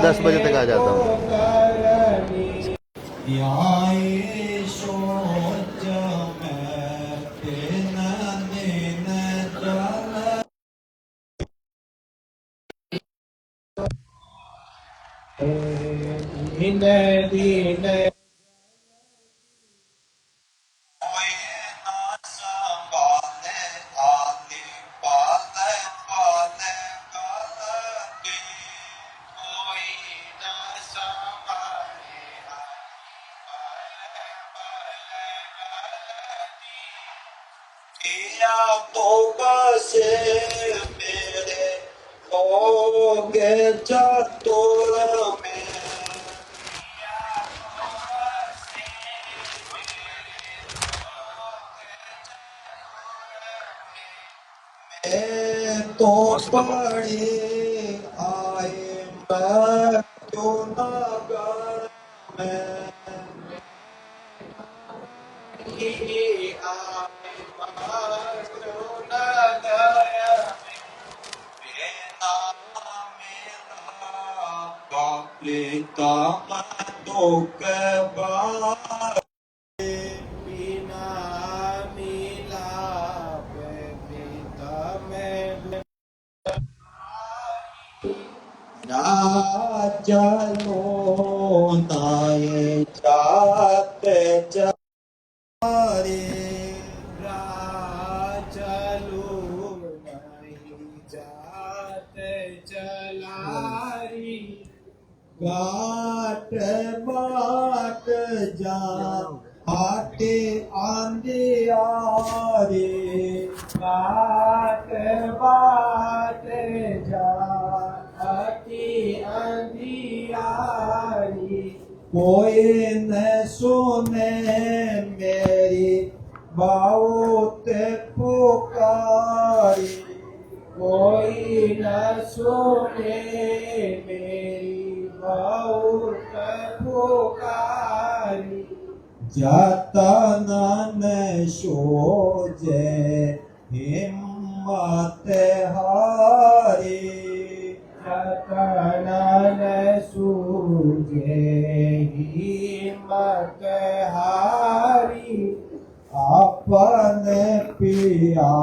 10 बजे तक आ जाता हूँ। तो पड़े आए क्यों ना कर चलो ताए जाते जारे चलो नहीं जाते चलारी घाट बाट जा आटे आंधे आरे घाट बाट जा आटे अंधियारी कोई न सुने मेरी बहुत पुकारी कोई न सुने मेरी बहुत पुकारी जतन न सोजे हिम्मत हारी जतन न सूझे हिम्मत हारी अपने पिया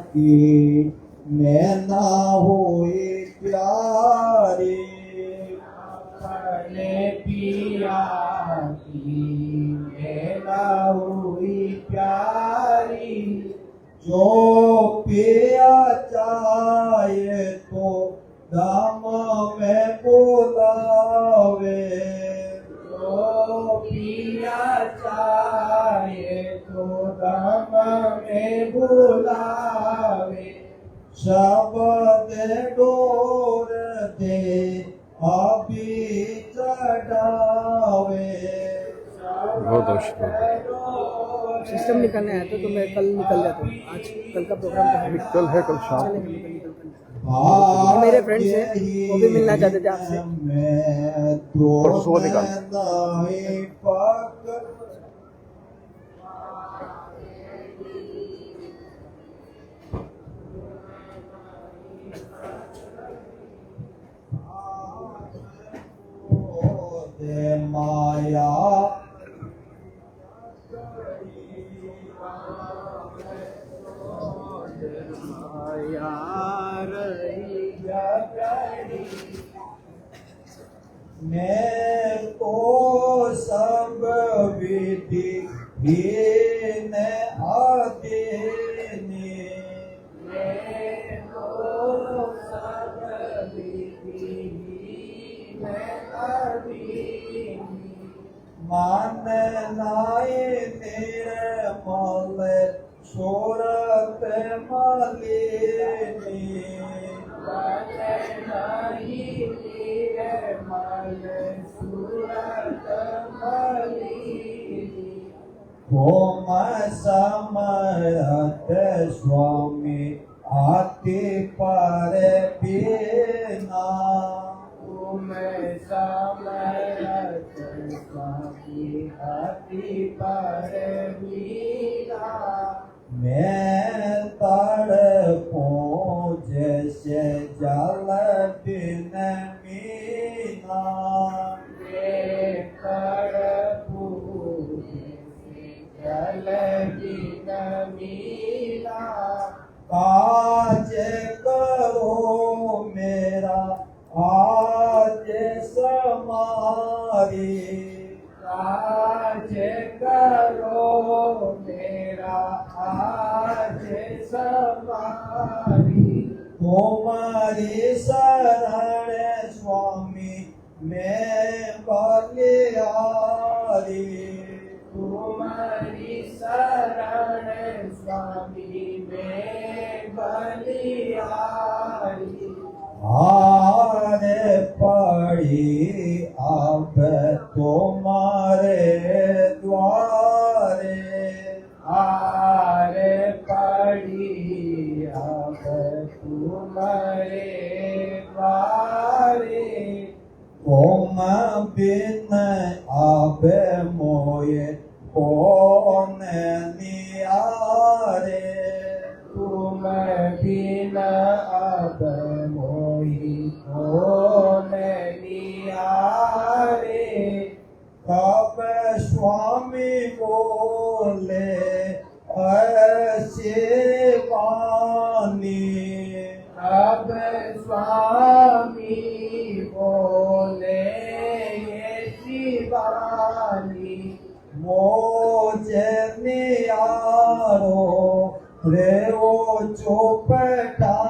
की मैं ना हुई प्यारी अपने पिया की मैं ना हुई प्यारी जो पिया चाहे तो दाम में बुलावे जो पिया चाहे तो दाम में बुलावे शब्द डोर दे अभी चढ़ावे सिस्टम निकलने आया तो मैं कल निकल जाता हूँ। आज कल का प्रोग्राम कल है, कल शाम मेरे फ्रेंड्स हैं, वो भी मिलना चाहते थे आपसे। परसों सुबह निकाल माया मैं तो सब विधि हीन आदेने मैं तो सब विधि हीन आदेने मान नाये निर्मल सूरत मलिनी मान नाये निर्मल सूरत मलिनी होम समर्थ स्वामी आति पर बिना होम समर्थ स्वामी आति पर बिना मैं तड़पूं जैसे जल बिन मीना शरण स्वामी मैं बलिहारी तुम्हारी शरण स्वामी में बलिहारी हारे पड़ी अब तुम्हारे द्वारे हारे पड़ी अब तुम्हारे द्वारे तुम बिन अब मोये कौन नियारे तुम बिन अब मोहि कौन निहारे तब स्वामी बोले ऐसे वाणी अब स्वामी बोले ये शिवानी मोजे नियारो रे वो चौपटानी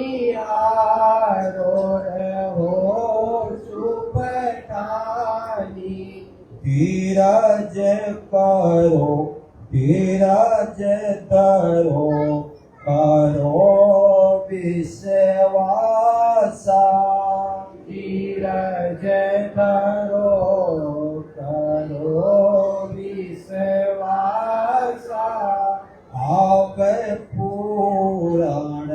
जनियारो रहो सुपटानी धीरज करो धीरज धरो करो विश्वासा धीरज धरो करो विश्वासा अब पूरण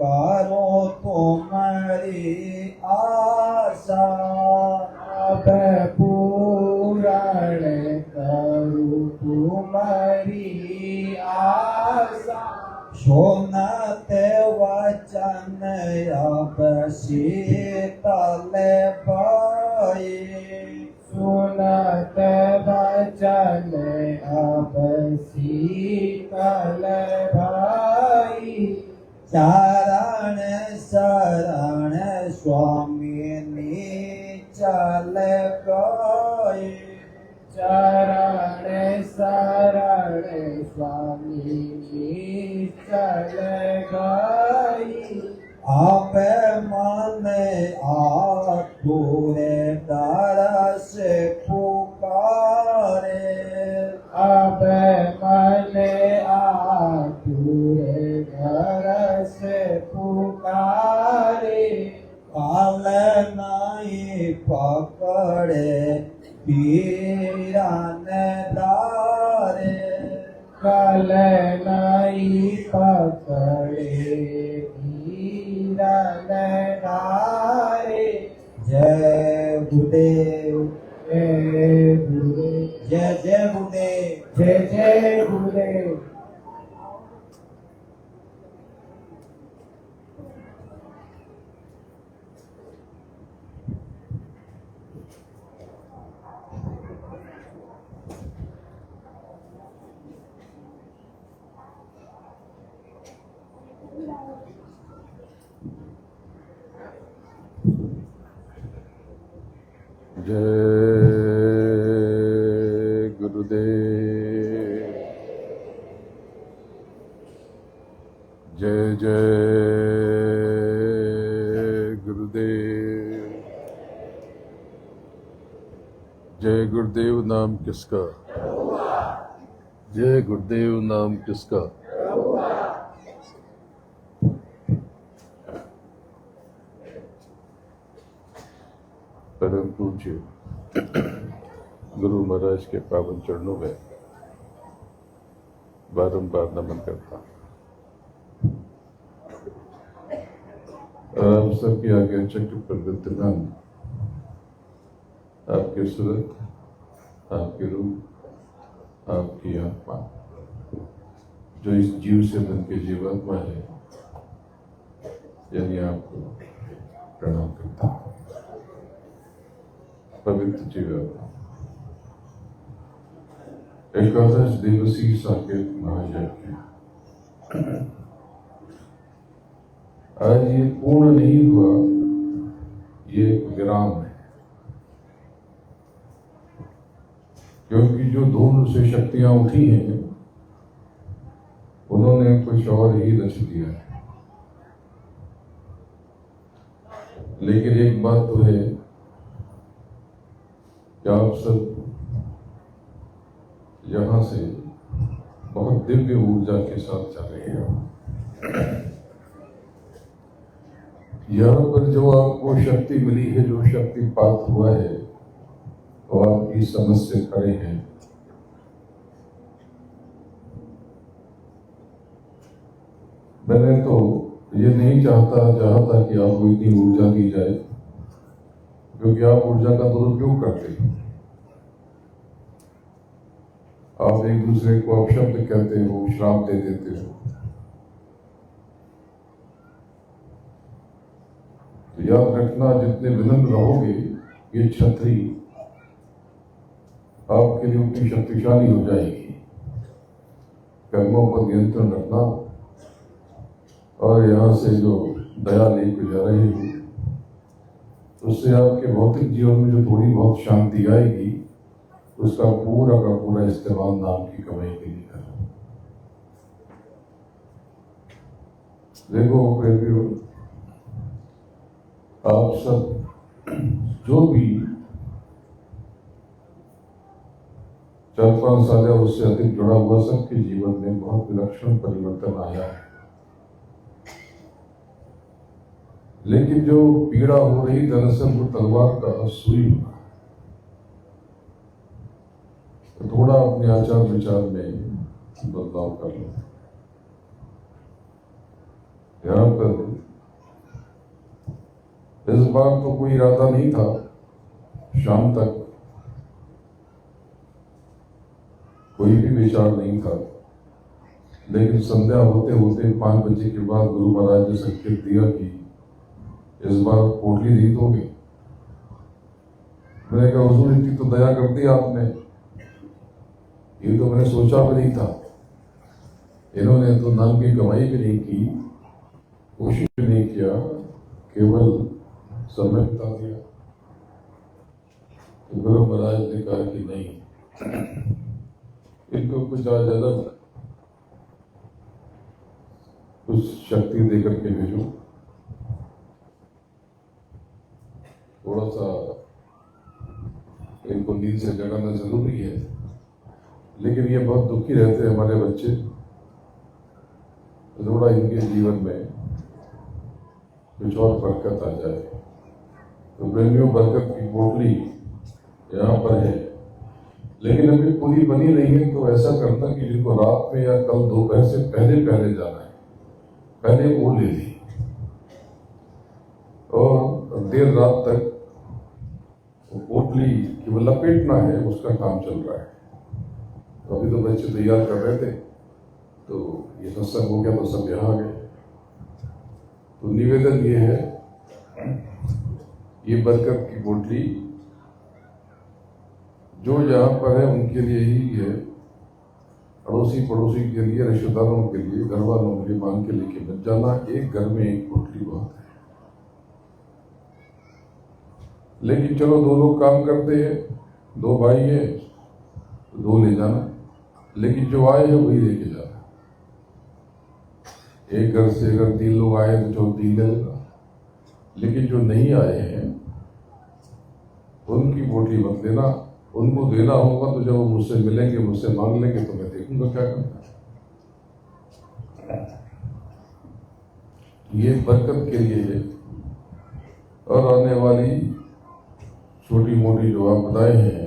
करो तुम्हारी आशा अब पूरण करूं तुम्हारी आशा सुनते वचन अब शीतल भये सुनत वचन अब शीतल भाई चरण शरण स्वामी चल गए चरण शरण स्वामी चल गई आप मन आतुरे दरस पुकारे अब मन आतुरे घर से पुकारे काल नहीं पकड़े पीरन दारे कल नहीं पकड़े हीरन डारे जय गुरुदेव जय गुरुदेव जय जय गुरुदेव जय जय गुरुदेव जय गुरुदेव जय जय गुरुदेव जय गुरुदेव नाम किसका जय गुरुदेव नाम किसका परम पूज्य गुरु महाराज के पावन चरणों में बारंबार नमन करता हूं। आप सबके आगे चक्र पर विद्यमान आपके सूरत, आपके रूप, आपकी आत्मा जो इस जीव से बन के जीवात्मा है, यानी आपको प्रणाम करता हूं। पवित्र जीवात्मा एकादश दिवसीय साकेत महायज्ञ आज ये पूर्ण नहीं हुआ, ये एक विराम है, क्योंकि जो धूम से शक्तियां उठी हैं उन्होंने कुछ और ही रच दिया है। लेकिन एक बात तो है कि आप सब यहां से बहुत दिव्य ऊर्जा के साथ चल रहे हो। यहाँ पर जो आपको शक्ति मिली है, जो शक्तिपात हुआ है, तो आपकी समझ से खड़े हैं। मैंने तो ये नहीं चाहता कि आपको इतनी ऊर्जा दी जाए, क्योंकि आप ऊर्जा का दुरुपयोग करते हो। आप एक दूसरे को अपशब्द कहते हो, श्राप दे देते हो। तो याद रखना, जितने विनम्र रहोगे, ये छतरी आपके लिए उतनी शक्तिशाली हो जाएगी। कर्मों पर नियंत्रण रखना, और यहाँ से जो दया लेके जा रहे हो, उससे आपके भौतिक जीवन में जो थोड़ी बहुत शांति आएगी, उसका पूरा का पूरा इस्तेमाल नाम की कमाई के लिए करो। देखो प्रेमियों, आप सब जो भी 4-5 साल या उससे अधिक जुड़ा हुआ, सबके जीवन में बहुत विलक्षण परिवर्तन आया है। लेकिन जो पीड़ा हो रही, दरअसल वो तलवार का सुई हुआ। तो थोड़ा अपने आचार विचार में बदलाव कर लो। यहाँ पर इस बार तो कोई इरादा नहीं था शाम तक, कोई भी विचार नहीं था, लेकिन संध्या होते होते 5 बजे के बाद गुरु महाराज ने संकेत दिया कि इस बार पोटली नहीं दोगे। मैंने कहा हुजूर, इतनी तो दया कर दी आपने, ये तो मैंने सोचा भी नहीं था। इन्होंने तो नाम की कमाई भी नहीं की, कोशिश भी नहीं किया, केवल समय बिता दिया। तो गुरु महाराज ने कहा कि नहीं, इनको कुछ आज अलग कुछ शक्ति देकर के भेजो। थोड़ा सा इनको नींद से जगाना जरूरी है, लेकिन ये बहुत दुखी रहते हैं हमारे बच्चे। थोड़ा इनके जीवन में कुछ और बरकत आ जाए। तो प्रेमियों, बरकत की पोटली यहाँ पर है, लेकिन अभी पूरी बनी नहीं है। तो ऐसा करना कि जिनको रात में या कल दोपहर से पहले जाना है, पहले वो ले ली, और देर रात तक वो पोटली की वो लपेटना है, उसका काम चल रहा है। तो अभी तो बच्चे तैयार कर रहे थे, तो ये सत्संग हो गया तो सब यहाँ आ गए। तो निवेदन ये है, ये बरकत की पोटली जो यहाँ पर है उनके लिए ही है, अड़ोसी पड़ोसी के लिए, रिश्तेदारों के लिए, घर वालों के लिए मांग के लेके मत जाना। एक घर में एक पोटली बहुत है। लेकिन चलो, 2 लोग काम करते हैं, 2 भाई है, 2 ले जाना, लेकिन जो आए हैं वही लेके जाना। एक घर से अगर 3 लोग आए तो जो 3 ले लेगा, लेकिन जो नहीं आए हैं उनकी पोटली मत लेना। उनको देना होगा तो जब वो मुझसे मिलेंगे, मुझसे मांग लेंगे, तो मैं देखूंगा क्या करना। ये बरकत के लिए है। और आने वाली छोटी मोटी जो आप बताए हैं,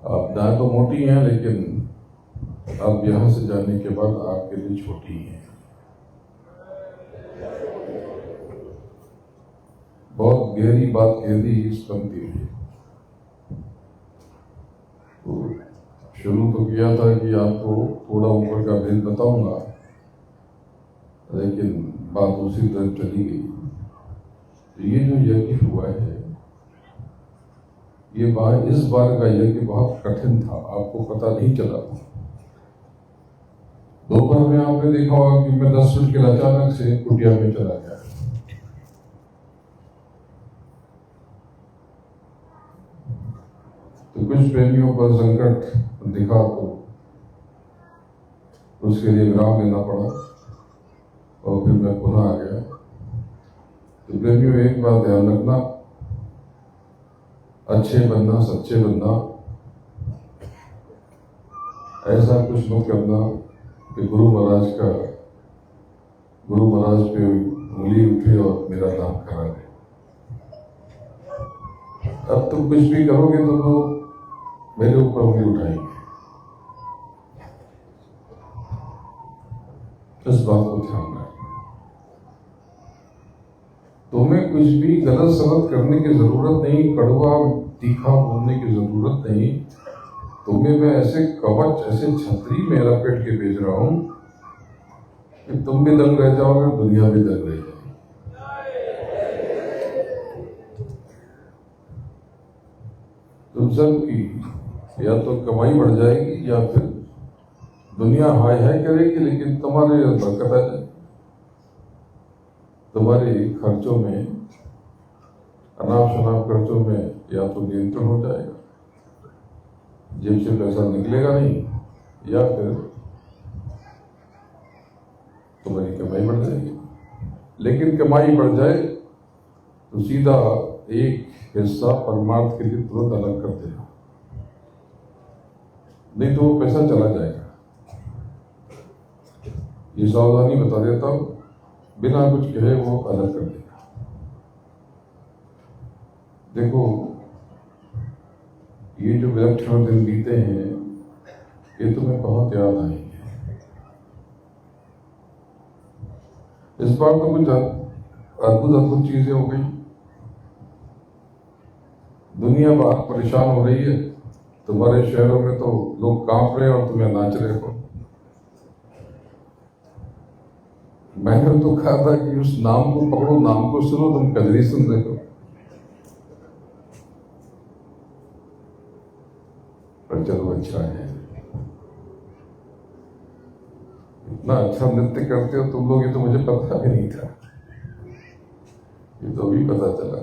आप ना तो मोटी हैं, लेकिन अब यहां से जाने के बाद आपके लिए छोटी हैं। बहुत गहरी बात कह दी इस पंक्ति में। तो शुरू तो किया था कि आपको थोड़ा ऊपर का भेद बताऊंगा, लेकिन बात दूसरी तरफ चली गई। तो ये जो यज्ञ हुआ है, ये इस बार का यज्ञ बहुत कठिन था, आपको पता नहीं चला। दोपहर में आपने देखा होगा कि मैं 10 मिनट के लिए अचानक से कुटिया में चला गया। तो कुछ प्रेमियों पर संकट दिखा, तो उसके लिए विराम लेना पड़ा और फिर मैं पुनः आ गया। तो प्रेमियों, एक बात ध्यान रखना, अच्छे बनना, सच्चे बनना, ऐसा कुछ मत करना कि गुरु महाराज पे उंगली उठे और मेरा नाम करा दे। अब तुम कुछ भी करोगे तो लोग मेरे ऊपर उंगली उठाएंगे। इस बात को ध्यान रखना। तुम्हें कुछ भी गलत सलत करने की जरूरत नहीं, कड़वा तीखा बोलने की जरूरत नहीं। तुम्हें मैं ऐसे कवच, ऐसे छतरी में लपेट के भेज रहा हूं कि तुम भी दंग रह जाओगे, दुनिया भी दंग रह जाएगी। तुम सब की या तो कमाई बढ़ जाएगी या फिर दुनिया हाय हाय करेगी, लेकिन तुम्हारे बरकत आ जाएगी। तुम्हारे खर्चों में, अनाप शनाप खर्चों में या तो नियंत्रण हो जाएगा, जेब से पैसा निकलेगा नहीं, या फिर तुम्हारी कमाई बढ़ जाएगी। लेकिन कमाई बढ़ जाए तो सीधा एक हिस्सा परमार्थ के लिए तुरंत अलग कर देना, नहीं तो वो पैसा चला जाएगा। ये सावधानी बता देता हूं, बिना कुछ कहे वो अलग कर देगा। देखो, ये जो विलक्षण दिन बीते हैं, ये तुम्हें बहुत याद आएंगे। इस बार तो कुछ अद्भुत चीजें हो गई। दुनिया बाहर परेशान हो रही है, तुम्हारे शहरों में तो लोग कांप रहे और तुम्हें नाच रहे हो। मैंने तो कहा था कि उस नाम को पकड़ो, नाम को सुनो, तुम कजरी सुन रहे हो। पर चलो, अच्छा है, इतना अच्छा नृत्य करते हो तुम लोग, ये तो मुझे पता भी नहीं था, ये तो अभी पता चला।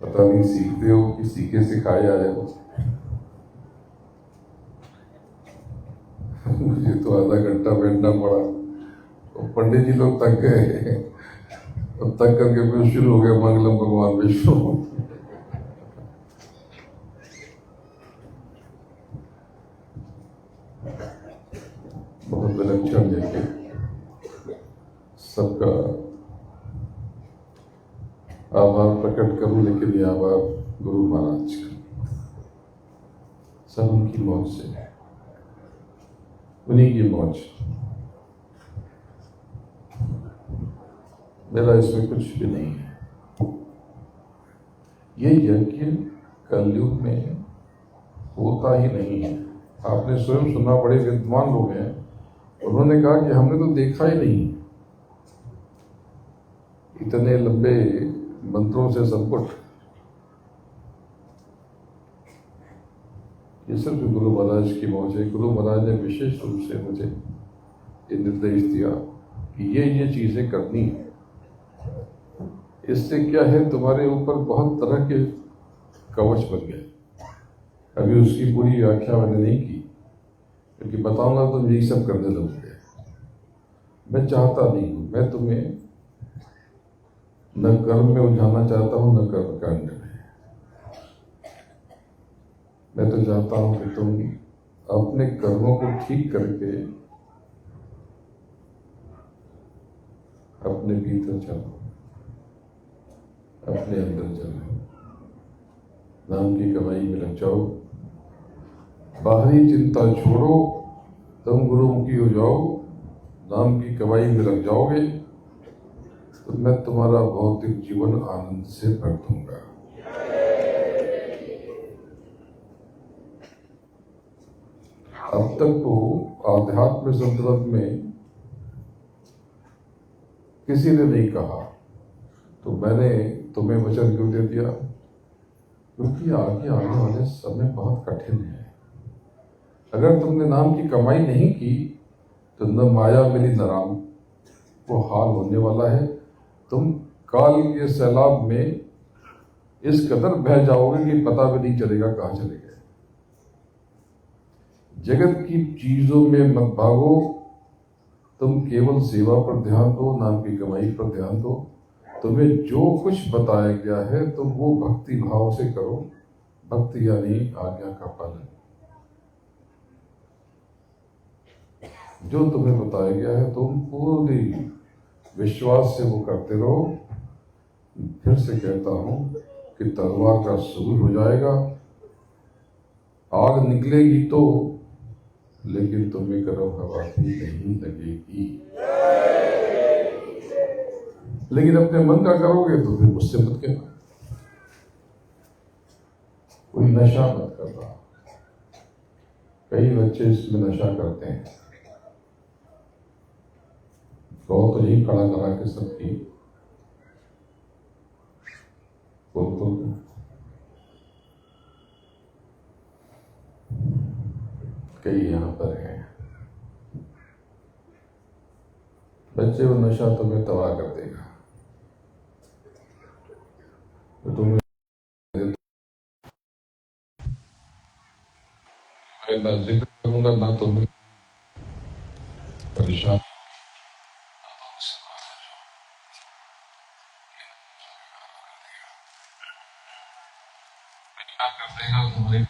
पता नहीं सीखते हो कि सीखे सिखाए आए हो। मुझे तो आधा घंटा बैठना पड़ा और पंडित जी लोग थक गए और थक करके फिर शुरू हो गया मंगलम भगवान विष्णु। बहुत विलक्षण जैसे सबका आभार प्रकट करूं, लेकिन ये आभार गुरु महाराज का, सब उनकी मौज से, उन्हीं की मौज, मेरा इसमें कुछ भी नहीं है। ये यज्ञ कलयुग में होता ही नहीं है। आपने स्वयं सुना, बड़े विद्वान लोग हैं, उन्होंने कहा कि हमने तो देखा ही नहीं, इतने लंबे मंत्रों से सब कुछ। ये सिर्फ गुरु महाराज की मौज है। गुरु महाराज ने विशेष रूप से मुझे ये निर्देश दिया कि ये चीजें करनी है। इससे क्या है, तुम्हारे ऊपर बहुत तरह के कवच बन गए। अभी उसकी पूरी व्याख्या मैंने नहीं की, क्योंकि बताऊंगा तो यही सब करने लगोगे। मैं चाहता नहीं हूं, मैं तुम्हें न कर्म में उलझाना चाहता हूं, न कर्म कांड में। मैं तो चाहता हूं कि तुम अपने कर्मों को ठीक करके अपने भीतर चलो, अपने अंदर चलो, नाम की कमाई में लग जाओ, बाहरी चिंता छोड़ो, तुम गुरुमुखी हो जाओ, नाम की कमाई में लग जाओगे तो मैं तुम्हारा भौतिक जीवन आनंद से भर दूंगा। अब तक तो आध्यात्म संदर्भ में किसी ने नहीं कहा, तो मैंने तुम्हें वचन क्यों दे दिया? क्योंकि आगे आने वाले समय बहुत कठिन है। अगर तुमने नाम की कमाई नहीं की तो न माया मिली न राम, वो हाल होने वाला है। तुम काल के सैलाब में इस कदर बह जाओगे कि पता भी नहीं चलेगा कहां चले गए। जगत की चीजों में मत भागो, तुम केवल सेवा पर ध्यान दो, नाम की कमाई पर ध्यान दो। तुम्हें जो कुछ बताया गया है तुम वो भक्ति भाव से करो। भक्ति यानी आज्ञा का पालन। जो तुम्हें बताया गया है तुम पूरी विश्वास से वो करते रहो। फिर से कहता हूं कि तलवार का सूर हो जाएगा, आग निकलेगी तो, लेकिन तुम्हें गर्म हवा भी नहीं लगेगी। लेकिन अपने मन का करोगे तो फिर मुझसे मत कहना। कोई नशा मत करना। कई बच्चे इसमें नशा करते हैं। कहो तो यही खड़ा करा के सबकी बोल कई यहां पर हैं बच्चे। वो नशा तुम्हें तबाह कर देगा। तो तुम्हें ना जिक्र करूंगा ना तुम्हें परेशान कर देगा। तुम्हारे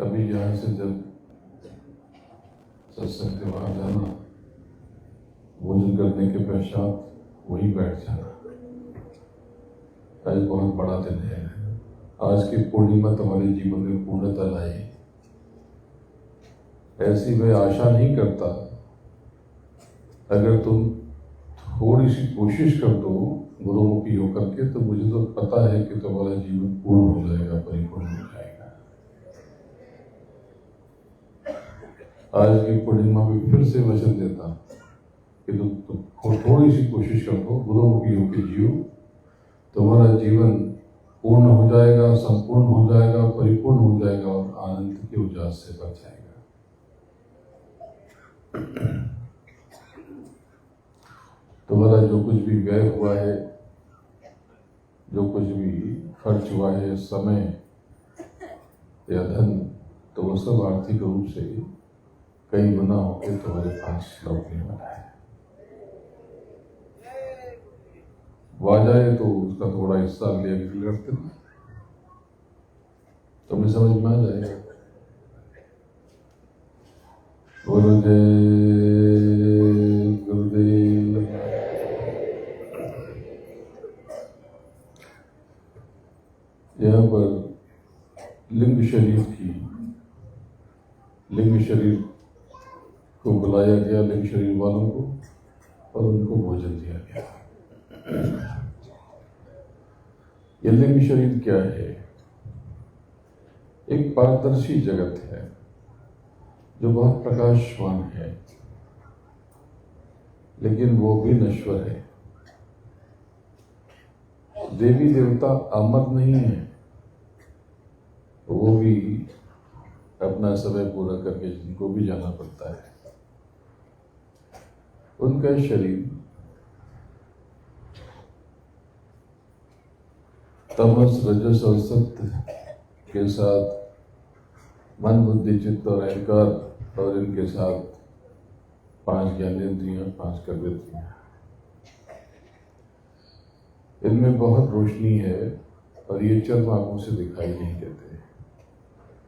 अभी यहाँ से जब सत्संग के वहां जाना, भोजन करने के पश्चात वहीं बैठ जाना। आज बहुत बड़ा दिन है। आज की पूर्णिमा तुम्हारे जीवन में पूर्णता लाई। ऐसी मैं आशा नहीं करता, अगर तुम थोड़ी सी कोशिश कर दो गुरुमुखी होकर के, तो मुझे तो पता है कि तुम्हारा जीवन पूर्ण हो जाएगा, परिपूर्ण हो जाएगा। आज की पूर्णिमा में फिर से वचन देता कि तुम थोड़ी सी कोशिश कर दो, गुरुमुखी होकर जियो, तुम्हारा जीवन पूर्ण हो जाएगा, संपूर्ण हो जाएगा, परिपूर्ण हो जाएगा और आनंद के उजास से बच जाएगा। तुम्हारा जो कुछ भी व्यय हुआ है, जो कुछ भी खर्च हुआ है, समय या धन, तो वो सब आर्थिक रूप से कई गुना होकर तुम्हारे पास लौटने वाला है। वो आ जाए तो उसका थोड़ा हिस्सा अगले अगले रखते ना, तुम्हें समझ में आ जाएगा। गुरुदेव गुरुदेव। यहाँ पर लिंग शरीर को बुलाया गया, लिंग शरीर वालों को, और उनको भोजन दिया गया। ये लिंग शरीर क्या है? एक पारदर्शी जगत है जो बहुत प्रकाशवान है, लेकिन वो भी नश्वर है। देवी देवता अमर नहीं है, वो भी अपना समय पूरा करके जिनको भी जाना पड़ता है। उनका शरीर तमस रजस और सत्य के साथ मन बुद्धि चित्त और अहंकार, और इनके साथ 5 ज्ञानेंद्रियां, 5 कर्मेंद्रियां, इनमें बहुत रोशनी है और ये चर्म आंखों से दिखाई नहीं देते,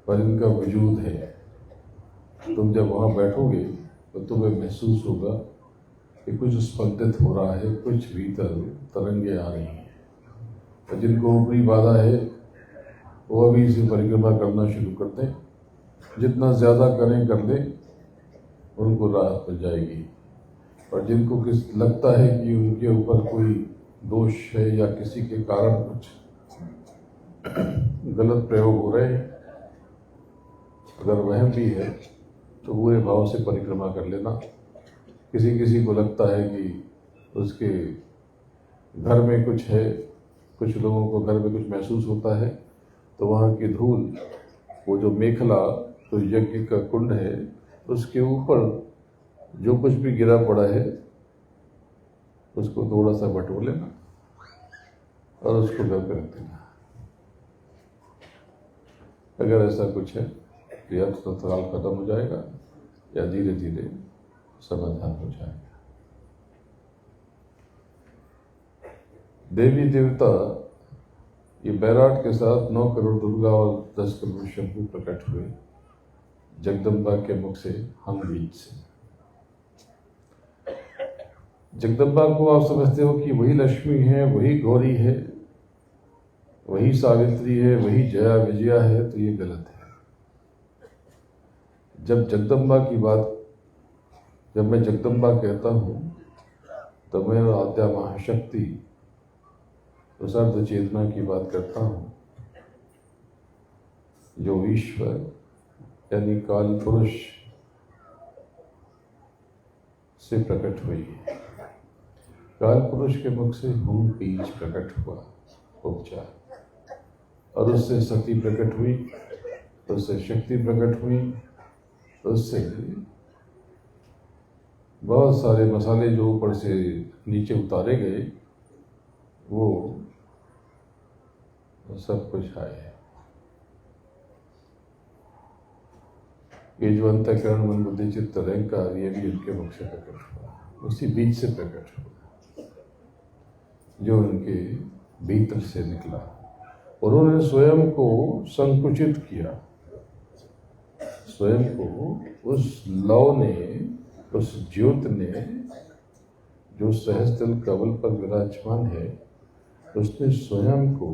पर इनका वजूद है। तुम जब वहां बैठोगे तो तुम्हें महसूस होगा कि कुछ स्पंदित हो रहा है, कुछ भीतर तरंगे आ रही हैं। और जिनको ऊपरी बाधा है वो अभी इसे परिक्रमा करना शुरू कर दें। जितना ज्यादा करें कर लें, उनको राहत मिल जाएगी। और जिनको लगता है कि उनके ऊपर कोई दोष है या किसी के कारण कुछ गलत प्रयोग हो रहे हैं, अगर वह भी है तो बुरे भाव से परिक्रमा कर लेना। किसी किसी को लगता है कि उसके घर में कुछ है, कुछ लोगों को घर में कुछ महसूस होता है, तो वहाँ की धूल, वो जो मेखला, तो यज्ञ का कुंड है, उसके ऊपर जो कुछ भी गिरा पड़ा है उसको थोड़ा सा बटोर लेना और उसको घर पे रख देना। अगर ऐसा कुछ है तो या तो तत्काल खत्म हो जाएगा या धीरे धीरे समाधान हो जाएगा। देवी देवता ये बैराट के साथ 9 करोड़ दुर्गा और 10 करोड़ शंभू प्रकट हुए जगदम्बा के मुख से, हम बीच से। जगदम्बा को आप समझते हो कि वही लक्ष्मी है, वही गौरी है, वही सावित्री है, वही जया विजया है, तो ये गलत है। जब मैं जगदम्बा कहता हूँ तो मैं आद्या महाशक्ति, उस अर्ध चेतना की बात करता हूँ जो ईश्वर यानी काल पुरुष से प्रकट हुई है। काल पुरुष के मुख से हम बीज प्रकट हुआ, उपचार, और उससे शक्ति प्रकट हुई, उससे शक्ति प्रकट हुई, उससे बहुत सारे मसाले जो ऊपर से नीचे उतारे गए वो सब कुछ आए। ये जो अंतःकरण मन बुद्धि चित्त अहंकार, ये भी उनके मुख से प्रकट हुआ, उसी बीज से प्रकट हुआ जो उनके भीतर से निकला। और उन्होंने स्वयं को संकुचित किया, स्वयं को उस लौ ने, उस ज्योत ने जो सहस्त्र कमल पर विराजमान है, उसने स्वयं को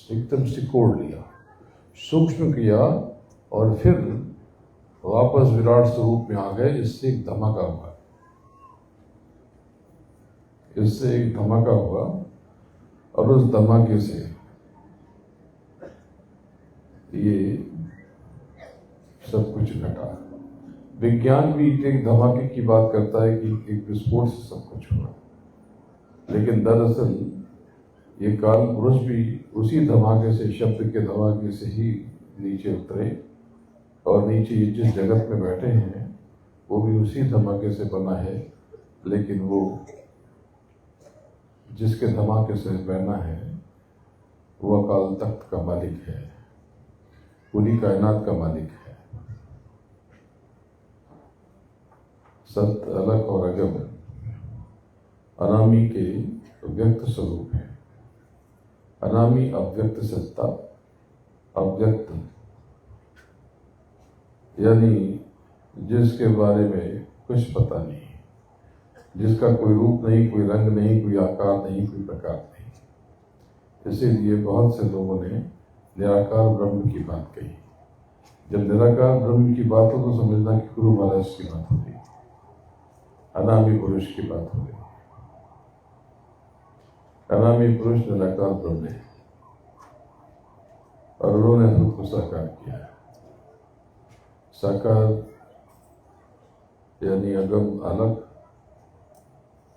एकदम सिकोड़ लिया, सूक्ष्म किया और फिर वापस विराट स्वरूप में आ गए। इससे एक धमाका हुआ, इससे एक धमाका हुआ और उस धमाके से ये सब कुछ घटा। विज्ञान भी एक धमाके की बात करता है कि एक विस्फोट से सब कुछ हुआ, लेकिन दरअसल ये काल पुरुष भी उसी धमाके से, शब्द के धमाके से ही नीचे उतरे, और नीचे जिस जगत में बैठे हैं वो भी उसी धमाके से बना है। लेकिन वो जिसके धमाके से बना है वो अकाल तख्त का मालिक है, पूरी कायनात का मालिक है। सत्य, अलग और अगम अनामी के व्यक्त स्वरूप है। अनामी अव्यक्त सत्ता, अव्यक्त यानी जिसके बारे में कुछ पता नहीं, जिसका कोई रूप नहीं, कोई रंग नहीं, कोई आकार नहीं, कोई प्रकार नहीं। इसीलिए बहुत से लोगों ने निराकार ब्रह्म की बात कही। जब निराकार ब्रह्म की बात हो तो समझना कि गुरु महाराज की बात हो रही, अनामी पुरुष की बात हो रही। अनामी पुरुष निराकार ब्रह्म है और उन्होंने खुद को साकार किया है। साकार यानी अगम, अलग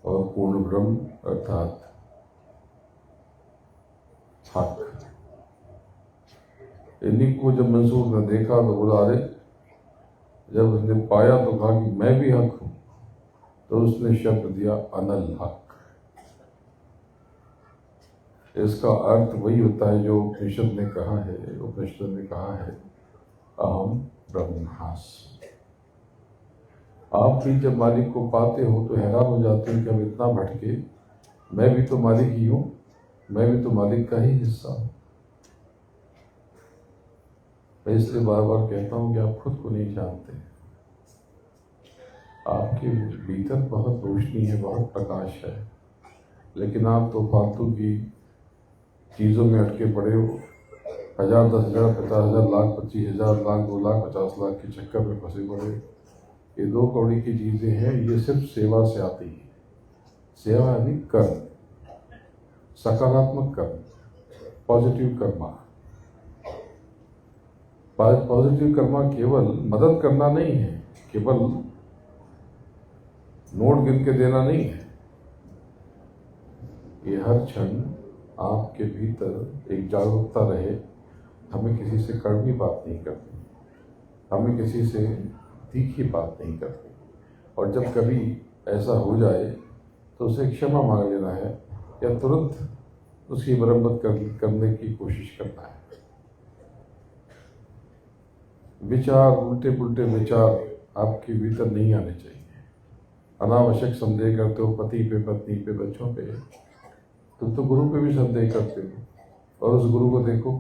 और पूर्ण ब्रह्म अर्थात हक। इन्हीं को जब मंसूर ने देखा तो बोला, अरे, जब उसने पाया तो कहा कि मैं भी हक हूं, तो उसने शब्द दिया अनल हक। इसका अर्थ वही होता है जो उपनिषद ने कहा है, उपनिषद ने कहा है अहम ब्रह्मास्मि। आप भी जब मालिक को पाते हो तो हैरान हो जाते हैं कि हम इतना भटके, मैं भी तो मालिक ही हूं, मैं भी तो मालिक का ही हिस्सा हूं। मैं इसलिए बार बार कहता हूं कि आप खुद को नहीं जानते। आपके भीतर बहुत रोशनी है, बहुत प्रकाश है, लेकिन आप तो फालतू की चीजों में अटके पड़े हो। 1000, 10,000, 50,000, लाख, 25,000, लाख, 2 लाख, 50 लाख के चक्कर में फंसे पड़े। ये 2 कौड़ी की चीजें हैं, ये सिर्फ सेवा से आती है। सेवा यानी कर्म, सकारात्मक कर्म, पॉजिटिव कर्मा। पॉजिटिव कर्मा केवल मदद करना नहीं है, केवल नोट गिन के देना नहीं है। ये हर क्षण आपके भीतर एक जागरूकता रहे, हमें किसी से कड़वी बात नहीं करनी, हमें किसी से तीखी बात नहीं करनी। और जब कभी ऐसा हो जाए तो उसे क्षमा मांग लेना है या तुरंत उसकी मरम्मत करने की कोशिश करना है। विचार, उल्टे पुल्टे विचार आपके भीतर नहीं आने चाहिए। अनावश्यक संदेह करते हो पति पे, पत्नी पे, बच्चों पे, तुम तो गुरु पे भी संदेह करते हो। और उस गुरु को देखो,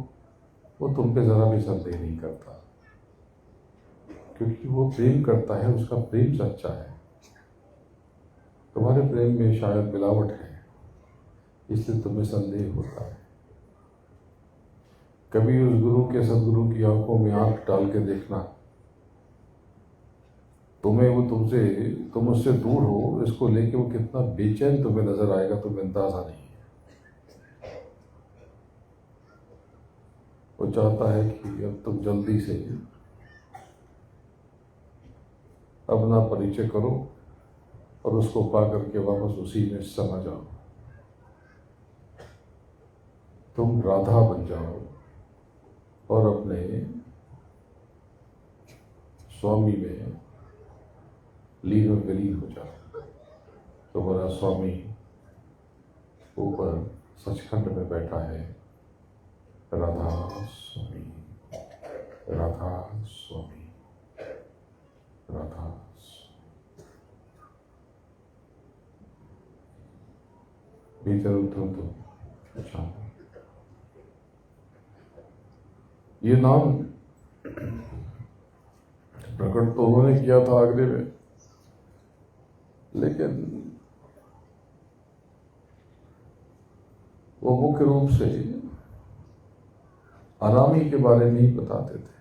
वो तुम पे जरा भी संदेह नहीं करता, क्योंकि वो प्रेम करता है, उसका प्रेम सच्चा है। तुम्हारे प्रेम में शायद मिलावट है, इसलिए तुम्हें संदेह होता है। कभी उस गुरु के, सदगुरु की आंखों में आंख डाल के देखना, तुम उससे दूर हो, इसको लेके वो कितना बेचैन तुम्हें नजर आएगा, तुम्हें अंदाजा नहीं है। वो चाहता है कि अब तुम जल्दी से अपना परिचय करो और उसको पा करके वापस उसी में समा जाओ। तुम राधा बन जाओ और अपने स्वामी में लीन और विलीन हो जाओ। तुम्हारा स्वामी ऊपर सचखंड में बैठा है। राधा स्वामी, राधा स्वामी, राधा स्वामी। भीतर तुम तो अच्छा, ये नाम प्रकट तो उन्होंने किया था आगरे में, लेकिन वो मुख्य रूप से अनामी के बारे में ही बताते थे,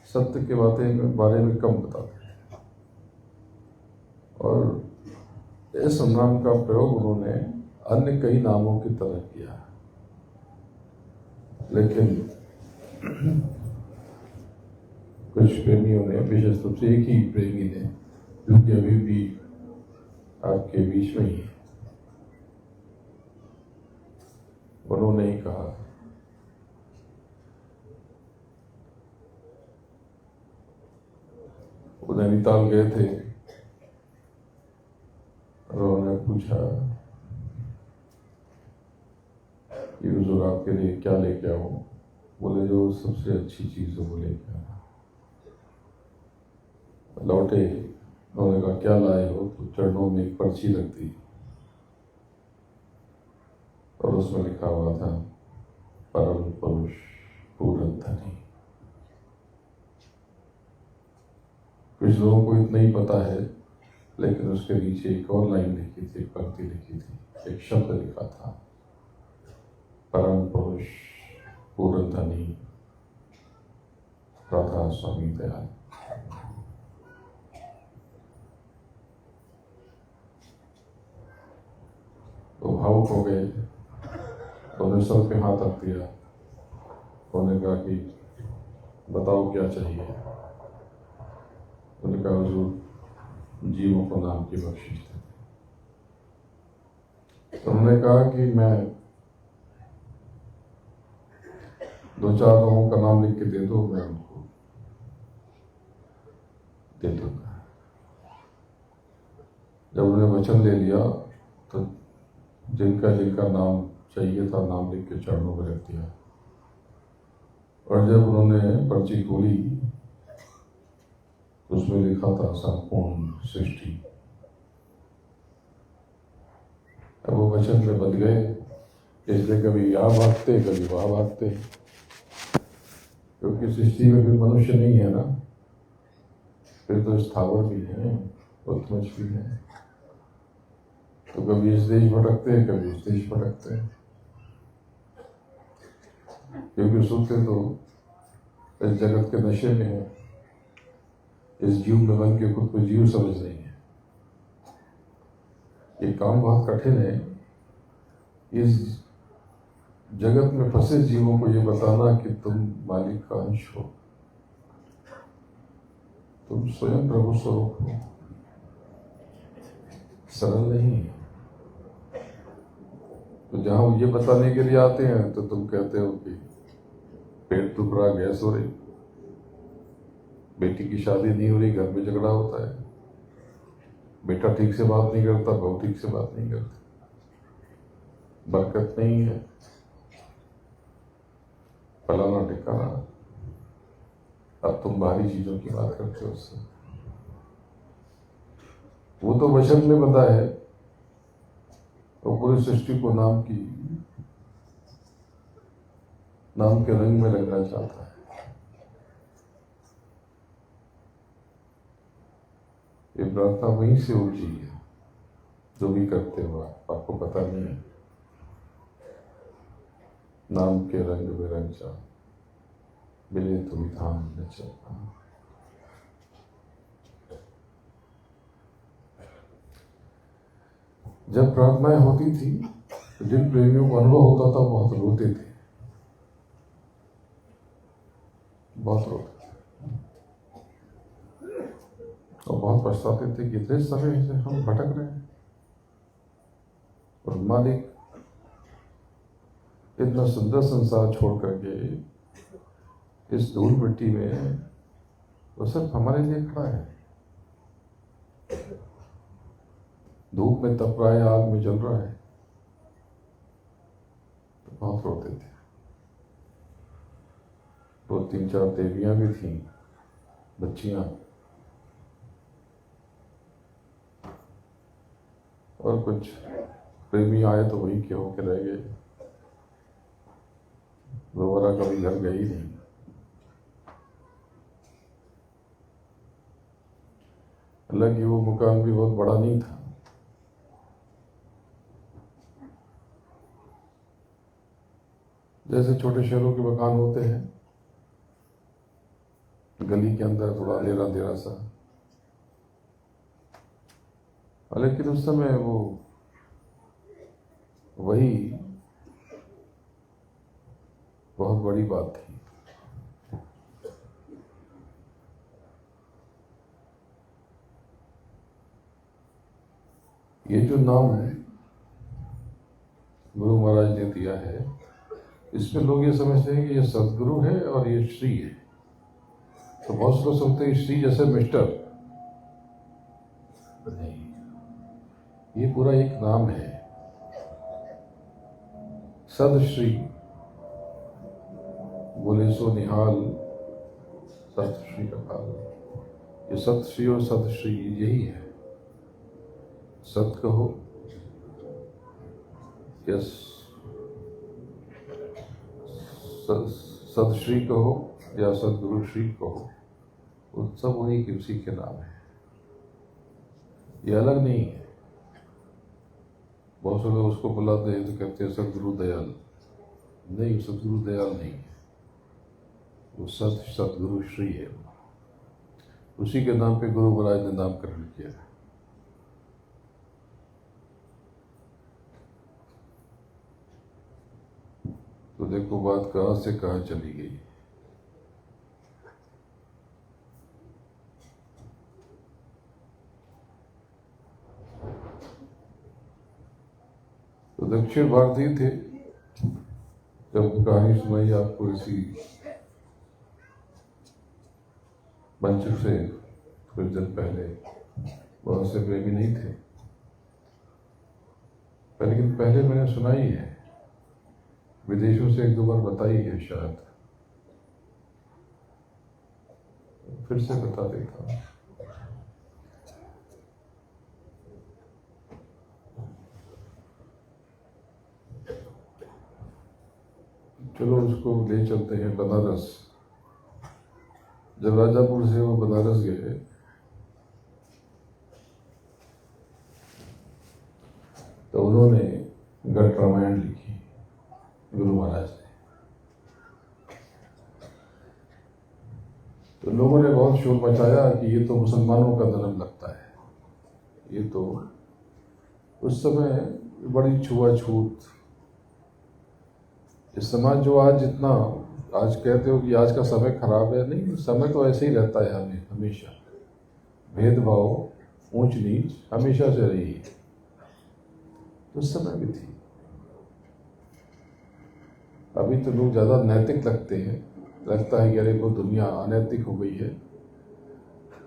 सत्य के बारे में कम बताते थे। और इस नाम का प्रयोग उन्होंने अन्य कई नामों की तरह किया, लेकिन कुछ प्रेमियों ने, विशेष रूप से एक ही प्रेमी ने, जो कि अभी भी आपके बीच में ही है, उन्होंने ही कहा वो नैनीताल गए थे और उन्होंने पूछा कि हुजूर आपके लिए क्या लेके आओ? बोले जो सबसे अच्छी चीज है वो लेके आना। लौटे, उन्होंने कहा क्या लाए हो? तो चरणों में एक पर्ची रख दी और उसमें लिखा हुआ था परम पुरुष पूरन धनी। कुछ लोगों को इतना ही पता है, लेकिन उसके नीचे एक और लाइन लिखी थी, एक पंक्ति लिखी थी, एक शब्द लिखा था, परम पुरुष पूरन धनी राधा स्वामी दयाल। तो भावुक हो गए, उन्होंने सर पे हाथ रख दिया, उन्होंने कहा कि बताओ क्या चाहिए? उन्होंने कहा हुजूर जीवों को नाम की बख्शिश दे। तो उन्होंने कहा कि मैं 2-4 लोगों का नाम लिख के दे दो, मैं उनको दे दूंगा। जब उन्होंने वचन ले लिया तो जिनका नाम चाहिए था नाम लिख के चरणों में रख दिया। और जब उन्होंने पर्ची खोली उसमें लिखा था संपूर्ण सृष्टि। अब वो वचन में बंध गए, इसलिए कभी यहाँ भागते कभी वहां भागते, क्योंकि सृष्टि में भी मनुष्य नहीं है ना, फिर तो स्थावर भी है, उत्मच भी है। तो कभी इस देश भटकते हैं, कभी उस देश भटकते हैं, क्योंकि सुनते तो इस जगत के नशे में है। इस जीव में बन के खुद को जीव समझ रही है। ये काम बहुत कठिन है। इस जगत में फंसे जीवों को ये बताना कि तुम मालिक का अंश हो, तुम स्वयं प्रभु स्वरूप हो, सरल नहीं है। तो जहां ये बताने के लिए आते हैं तो तुम कहते हो कि पेट दुख रहा, गैस हो रही, बेटी की शादी नहीं हो रही, घर में झगड़ा होता है, बेटा ठीक से बात नहीं करता, बहू ठीक से बात नहीं करती, बरकत नहीं है, फलाना ठिकाना। अब तुम बाहरी चीजों की बात करते हो उससे। वो तो वचन में बंधा है, तो पूरी सृष्टि को नाम के रंग में रंगना चाहता है। ये प्रार्थना वहीं से उलझी है, जो भी करते हो आपको पता नहीं है। नाम के रंग में रंग जा, मिले तो विधान न चलना। जब प्रार्थनाएं होती थी तो जिन प्रेमियों को अनुभव होता था बहुत रोते थे, बहुत रोते थे और बहुत पछताते थे कि इतने समय से हम भटक रहे हैं और मालिक इतना सुंदर संसार छोड़ करके इस धूल मिट्टी में वो सिर्फ हमारे लिए खड़ा है। धूप में तप रहा है, आग में जल रहा है। तो बहुत रोते थे। तो 3-4 देवियां भी थीं, बच्चियां, और कुछ प्रेमी आए तो वही के होके रह गए, दोबारा कभी घर गई नहीं। हालांकि वो मकान भी बहुत बड़ा नहीं था। जैसे छोटे शहरों के मकान होते हैं, गली के अंदर थोड़ा अंधेरा अंधेरा सा। लेकिन उस समय वो वही बहुत बड़ी बात थी। ये जो नाम गुरु महाराज ने दिया है, इसमें लोग ये समझते हैं कि ये सदगुरु है और ये श्री है। तो बहुत से लोग समझते हैं श्री जैसे मिस्टर, नहीं, ये पूरा एक नाम है। सदश्री, बोले सो निहाल, सतश्री का काल। ये सतश्री और सदश्री यही है। सत कहो या सदश्री कहो या सदगुरु श्री कहो, वो सब वही की उसी के नाम है। ये अलग नहीं है। बहुत से लोग उसको बुलाते हैं तो कहते हैं सदगुरु दयाल। नहीं, सदगुरु दयाल नहीं है, वो सदगुरु श्री है। उसी के नाम पे गुरु महाराज ने नामकरण किया है। तो देखो बात कहां से कहां चली गई। तो दक्षिण भारतीय थे, जब कहानी सुनाई आपको इसी मंच से कुछ दिन पहले, बहुत से प्रेमी नहीं थे, लेकिन पहले मैंने सुनाई है, विदेशों से 1-2 बार बताई है शायद, फिर से बता देता हूं। चलो उसको ले चलते हैं बनारस। जब राजापुर से वो बनारस गए तो उन्होंने गट रामायण लिखी, गुरु महाराज ने। तो लोगों ने बहुत शोर मचाया कि ये तो मुसलमानों का धर्म लगता है, ये तो उस समय बड़ी छुआछूत। इस समाज जो आज जितना आज कहते हो कि आज का समय खराब है, नहीं, समय तो ऐसे ही रहता है। हमें हमेशा भेदभाव, ऊंच नीच हमेशा से रही है, उस समय भी थी। अभी तो लोग ज़्यादा नैतिक लगते हैं, लगता है कि अरे वो दुनिया अनैतिक हो गई है।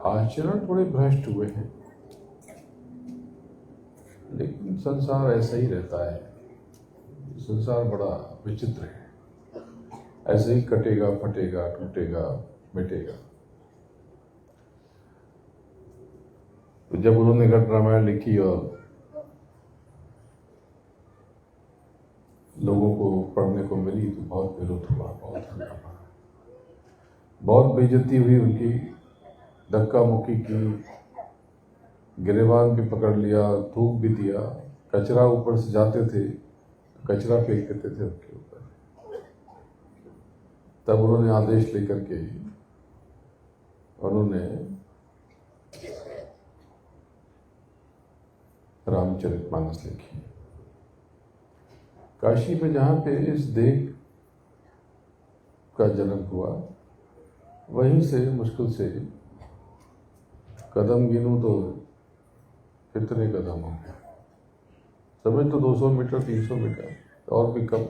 आचरण थोड़े भ्रष्ट हुए हैं, लेकिन संसार ऐसा ही रहता है। संसार बड़ा विचित्र है, ऐसे ही कटेगा, फटेगा, टूटेगा, मिटेगा। तो जब उन्होंने घट रामायण लिखी और लोगों को पढ़ने को मिली तो बहुत विरोध हुआ, बहुत हंगामा, बहुत बेइज्जती हुई उनकी, धक्का मुक्की की, गिरेबान भी पकड़ लिया, थूक भी दिया, कचरा ऊपर से जाते थे, कचरा फेंक देते थे उनके ऊपर। तब उन्होंने आदेश लेकर के उन्होंने रामचरितमानस लिखी। काशी में जहाँ पे इस देव का जन्म हुआ, वहीं से मुश्किल से कदम गिनूं तो कितने कदम हो गए, समझ तो 200 मीटर, 300 मीटर और भी कम।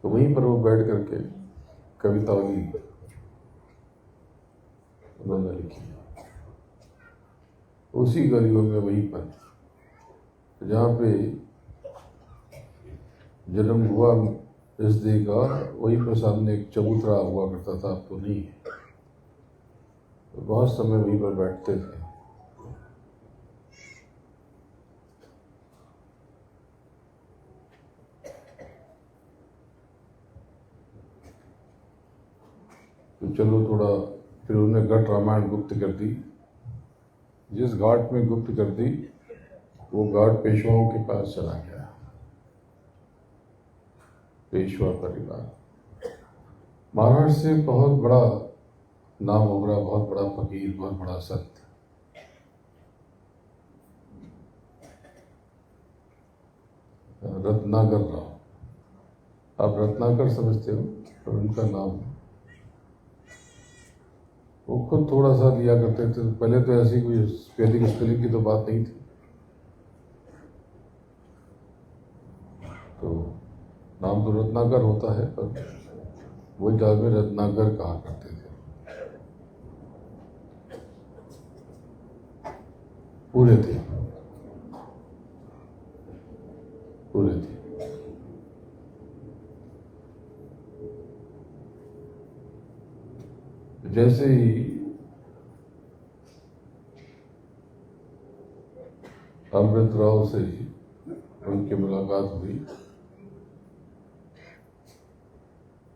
तो वहीं पर वो बैठ करके कवितावली उन्होंने लिखी, उसी गलियों में, वहीं पर जहाँ पे जन्म हुआ इस देह का, वहीं पर सामने एक चबूतरा हुआ करता था, अब तो नहीं है। तो बहुत समय वहीं पर बैठते थे। तो चलो थोड़ा, फिर उन्होंने घट रामायण गुप्त कर दी। जिस घाट में गुप्त कर दी, वो घाट पेशवाओं के पास चला गया। पेशवा परिवार महाराष्ट्र से बहुत बड़ा नाम हो रहा, बहुत बड़ा फकीर, बहुत बड़ा संत। रत्नाकर राव, आप रत्नाकर समझते हो, पर उनका नाम, वो खुद थोड़ा सा लिया करते थे। पहले तो ऐसी कोई स्पेलिंग की तो बात नहीं थी, तो नाम तो रत्नाकर होता है, पर वो जाल में रत्नाकर कहा करते थे। पूरे थे, पूरे थे। जैसे ही अमृत राव से उनकी मुलाकात हुई,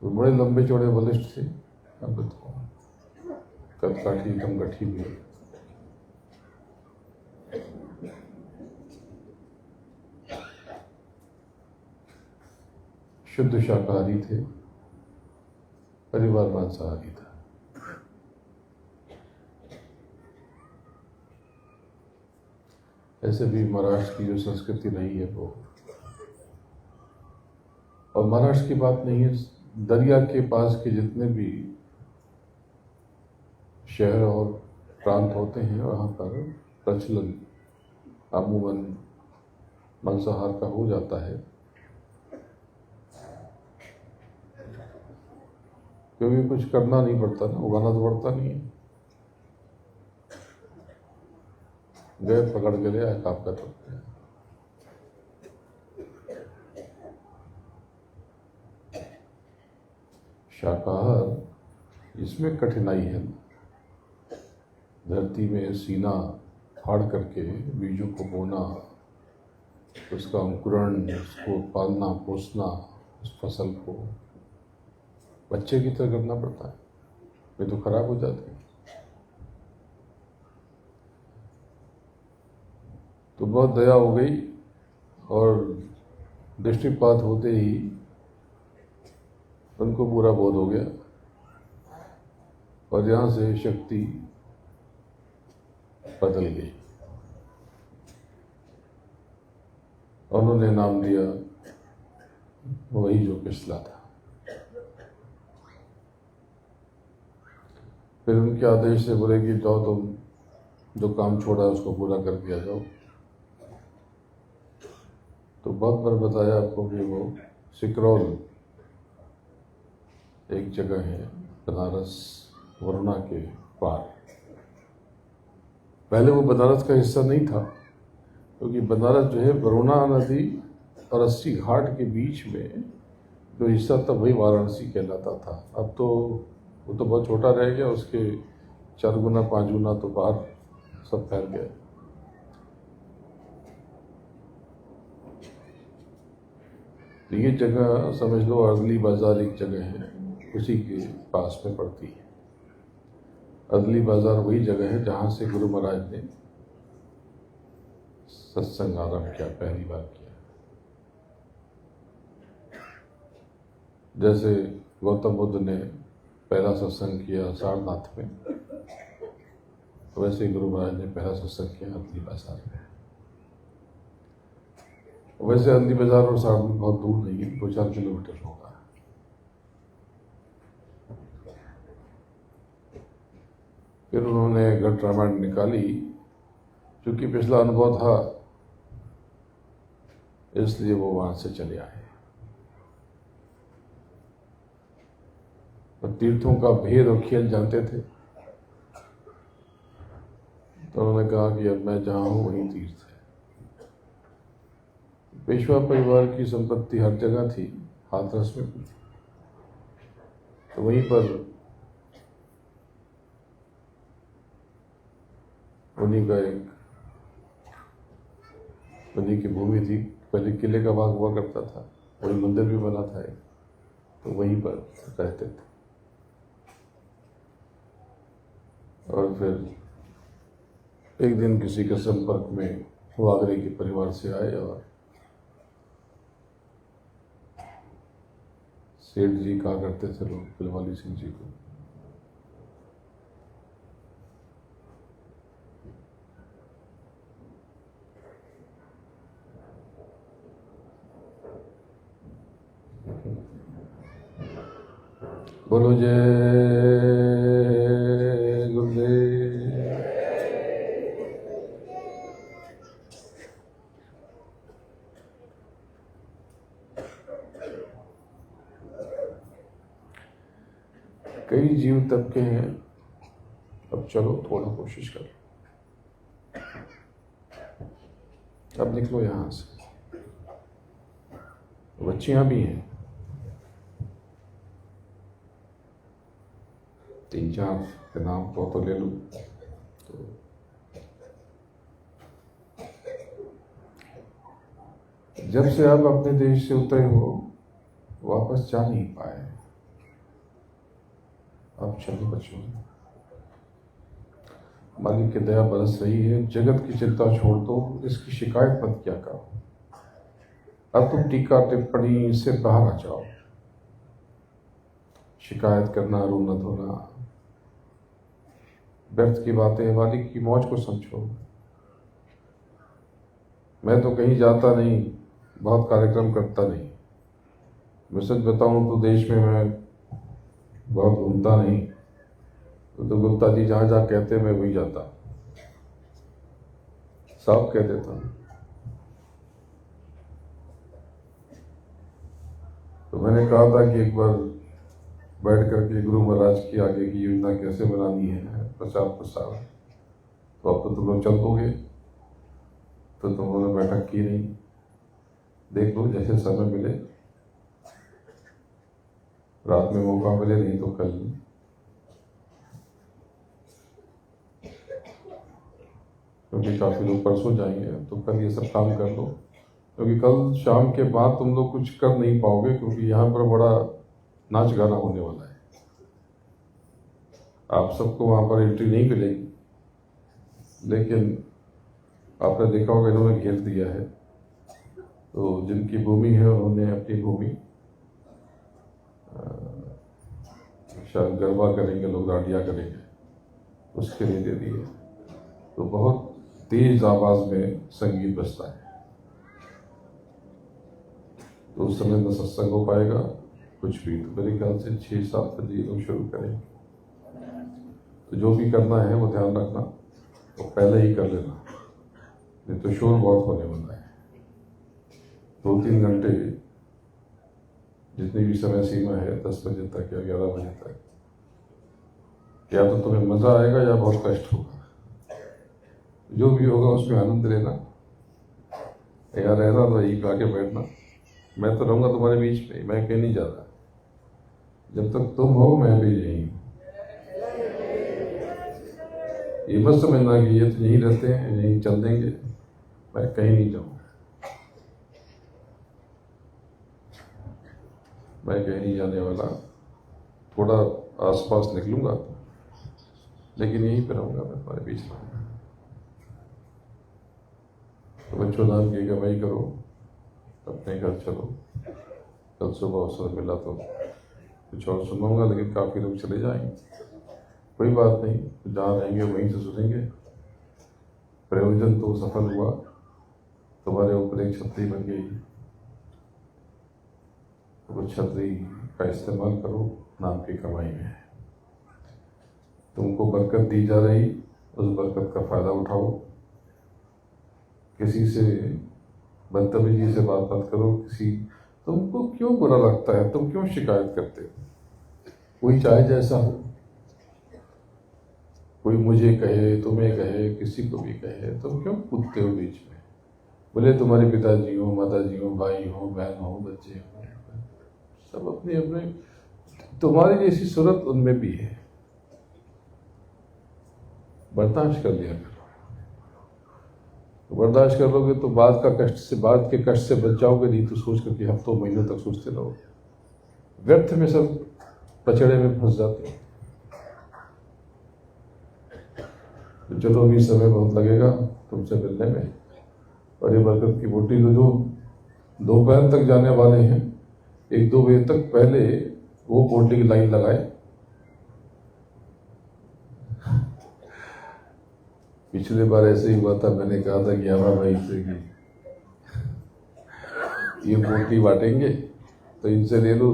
तो बड़े लंबे चौड़े बलिष्ठ थे अमृत राव, कदकाठी, एकदम गठी भी। शुद्ध शाकाहारी थे, परिवार मांसाहारी था। ऐसे भी महाराष्ट्र की जो संस्कृति नहीं है वो, और महाराष्ट्र की बात नहीं है, दरिया के पास के जितने भी शहर और प्रांत होते हैं, वहाँ पर प्रचलन अमूमन मांसाहार का हो जाता है, क्योंकि कुछ करना नहीं पड़ता ना, उगाना तो पड़ता नहीं है। गए, पकड़ के ले आए, काम कर सकते हैं। शाकाहार, इसमें कठिनाई है। धरती में सीना फाड़ करके बीजों को बोना, उसका अंकुरण, उसको पालना पोसना, उस फसल को बच्चे की तरह करना पड़ता है, वे तो खराब हो जाते हैं। तो बहुत दया हो गई, और दृष्टिपात होते ही उनको बुरा बोध हो गया और यहाँ से शक्ति बदल गई। उन्होंने नाम दिया वही जो पिछला था। फिर उनके आदेश से बोले कि जाओ तुम जो काम छोड़ा उसको पूरा करके आ जाओ। तो बहुत बार बताया आपको कि वो सिकरौल एक जगह है बनारस वरुणा के पार। पहले वो बनारस का हिस्सा नहीं था, क्योंकि बनारस जो है वरुणा नदी और 80 घाट के बीच में जो हिस्सा था वही वाराणसी कहलाता था। अब तो वो तो बहुत छोटा रह गया, उसके 4 गुना 5 गुना तो बाहर सब फैल गया। तो ये जगह समझ लो अदली बाजार एक जगह है, उसी के पास में पड़ती है। अदली बाजार वही जगह है जहाँ से गुरु महाराज ने सत्संग आरंभ किया, पहली बार किया। जैसे गौतम बुद्ध ने पहला सत्संग किया सारनाथ में, वैसे गुरु महाराज ने पहला सत्संग किया अदली बाजार में। वैसे अदली बाजार और सारनाथ बहुत दूर नहीं है, 2-4 किलोमीटर होगा। फिर उन्होंने घट रामायण निकाली। चूंकि पिछला अनुभव था इसलिए वो वहां से चले आए। और तीर्थों का भेद और खेल जानते थे, तो उन्होंने कहा कि अब मैं जहां हूं वहीं तीर्थ है। पेशवा परिवार की संपत्ति हर जगह थी, हाथरस में भी थी, तो वहीं पर उन्हीं का एक उन्हीं की भूमि थी। पहले किले का भाग हुआ करता था, वही मंदिर भी बना था एक, तो वहीं पर रहते थे। और फिर एक दिन किसी के संपर्क में वो आगरे के परिवार से आए और सेठ जी कहा करते थे लोग फिलवाली सिंह जी को। बोलो जय गुरुदेव। कई जीव तबके हैं, अब चलो थोड़ा कोशिश करो, अब निकलो यहां से। बच्चियां भी हैं, 3-4 के नाम तो ले लूं। तो जब से आप अपने देश से उतरे हो वापस जा नहीं पाए, अब चलो बच्चों, मालिक की दया बरस रही है। जगत की चिंता छोड़ दो, इसकी शिकायत मत क्या करो। अब तुम टीका टिप्पणी से बाहर आ जाओ। शिकायत करना, रोना धोना, व्यर्थ की बातें, मालिक की मौज को समझो। मैं तो कहीं जाता नहीं, बहुत कार्यक्रम करता नहीं। मैं सच बताऊं तो देश में मैं बहुत घूमता नहीं, तो गुप्ता जी जहां जहां कहते मैं वहीं जाता, साफ कह देता हूं। तो मैंने कहा था कि एक बार बैठ करके गुरु महाराज की आगे की योजना कैसे बनानी है, प्रचार प्रसार, तो अब तो तुम लोग चल दोगे, तो तुम लोगों ने बैठक की नहीं। देख लो जैसे समय मिले, रात में मौका मिले, नहीं तो कल। क्योंकि काफी लोग परसों जाएंगे, तो कल ये सब काम कर लो, क्योंकि कल शाम के बाद तुम लोग कुछ कर नहीं पाओगे, क्योंकि यहाँ पर बड़ा नाच गाना होने वाला है। आप सबको वहां पर एंट्री नहीं मिलेगी, लेकिन आपने देखा होगा इन्होंने घेर दिया है। तो जिनकी भूमि है उन्होंने अपनी भूमि शायद गरबा करेंगे लोग, डांडिया करेंगे, उसके लिए दे दिए। तो बहुत तेज आवाज में संगीत बजता है, तो उस समय न सत्संग हो पाएगा कुछ भी। तो मेरे ख्याल से 6-7 बजे ये लोग शुरू करेंगे। तो जो भी करना है वो ध्यान रखना, तो पहले ही कर लेना, नहीं तो शोर बहुत होने वाला है। 2-3 घंटे जितनी भी समय सीमा है, 10 बजे तक या 11 बजे तक, या तो तुम्हें मजा आएगा या बहुत कष्ट होगा। जो भी होगा उसमें आनंद लेना, या रहना तो यही आके बैठना। मैं तो रहूंगा तुम्हारे बीच में, मैं कहीं नहीं जा रहा। जब तक तुम हो मैं भी यही हूं। ये मत समझना कि ये तो यहीं रहते हैं, यहीं चल देंगे, मैं कहीं नहीं जाऊंगा। मैं कहीं नहीं जाने वाला, थोड़ा आसपास निकलूंगा लेकिन यहीं पर रहूंगा, मैं तुम्हारे बीच रहूंगा। तो बच्चों नाम की कमाई करो, अपने घर चलो। कल सुबह अवसर मिला तो कुछ और सुनाऊंगा, लेकिन काफ़ी लोग चले जाएंगे, कोई बात नहीं, जहाँ रहेंगे वहीं से सुनेंगे। प्रयोजन तो सफल हुआ, तुम्हारे ऊपर एक छतरी बन गई, तो वो छतरी का इस्तेमाल करो नाम की कमाई में। तुमको बरकत दी जा रही, उस बरकत का फायदा उठाओ। किसी से बदतमीजी से बात मत करो। तुमको क्यों बुरा लगता है, तुम क्यों शिकायत करते हो? कोई चाहे जैसा हो, कोई मुझे कहे, तुम्हें कहे, किसी को भी कहे, तुम क्यों कूदते हो बीच में? बोले तुम्हारे पिताजी हो, माताजी हो, भाई हो, बहन हो, बच्चे हो, सब अपने अपने, तुम्हारी जैसी सूरत उनमें भी है। बर्दाश्त कर लिया करो। तो बर्दाश्त कर लोगे तो बाद के कष्ट से बच जाओगे, नहीं तो सोच करके हफ्तों महीनों तक सोचते रहो। व्यर्थ में सब पचड़े में फंस जाते हैं। तो चलो, अभी समय बहुत लगेगा तुमसे मिलने में। और ये बरकत की बूटी तो जो दोपहर तक जाने वाले हैं, 1-2 बजे तक पहले वो पोटली की लाइन लगाए। पिछले बार ऐसे ही हुआ था, मैंने कहा था कि हमारा भाई से कि ये पोटली बांटेंगे तो इनसे ले लो,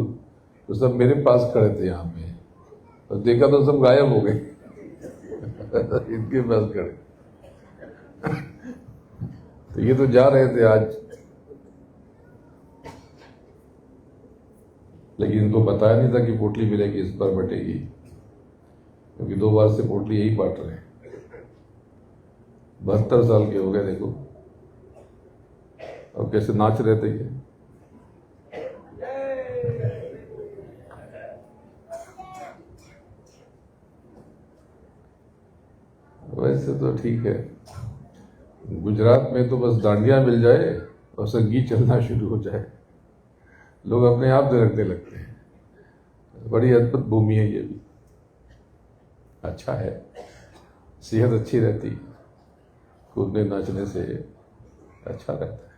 तो सब मेरे पास खड़े थे यहाँ पे, और देखा तो सब गायब हो गए इनके पास खड़े। तो ये तो जा रहे थे आज, लेकिन इनको बताया नहीं था कि पोटली मिलेगी, इस बार बटेगी, क्योंकि 2 बार से पोटली यही बांट रहे हैं। 72 साल के हो गए, देखो और कैसे नाच रहे थे ये। वैसे तो ठीक है, गुजरात में तो बस डांडिया मिल जाए और संगीत चलना शुरू हो जाए, लोग अपने आप थिरकने लगते हैं। बड़ी अद्भुत भूमि है ये भी, अच्छा है, सेहत अच्छी रहती, कूदने नाचने से अच्छा रहता है,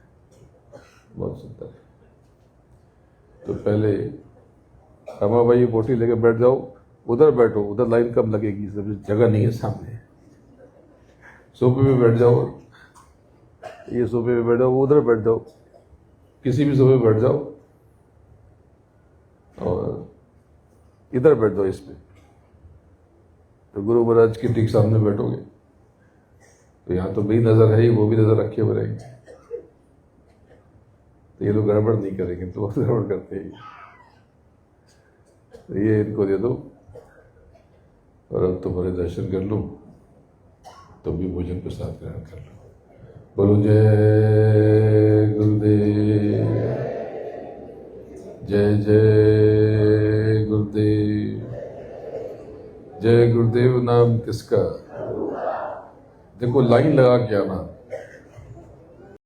बहुत सुंदर है। तो पहले हमा भाई बोटी लेके बैठ जाओ, उधर बैठो, उधर लाइन कम लगेगी, सब जगह नहीं है सामने। सोफे पे बैठ जाओ, ये सोफे पे बैठ जाओ, वो उधर बैठ जाओ, किसी भी सोफे पे बैठ जाओ, और इधर बैठ जाओ इस पे। तो गुरु महाराज के ठीक सामने बैठोगे तो यहाँ तो मेरी नजर है ही, वो भी नजर रखे हुए रहेंगे, तो ये लोग गड़बड़ नहीं करेंगे, तो वो गड़बड़ करते हैं। तो ये इनको दे दो, और अब तुम्हारे दर्शन कर लूँ, तो भी भोजन प्रसाद ग्रहण कर लो। बोलो जय गुरुदेव, जय जय गुरुदेव। जय गुरुदेव नाम किसका? देखो लाइन लगा के आना।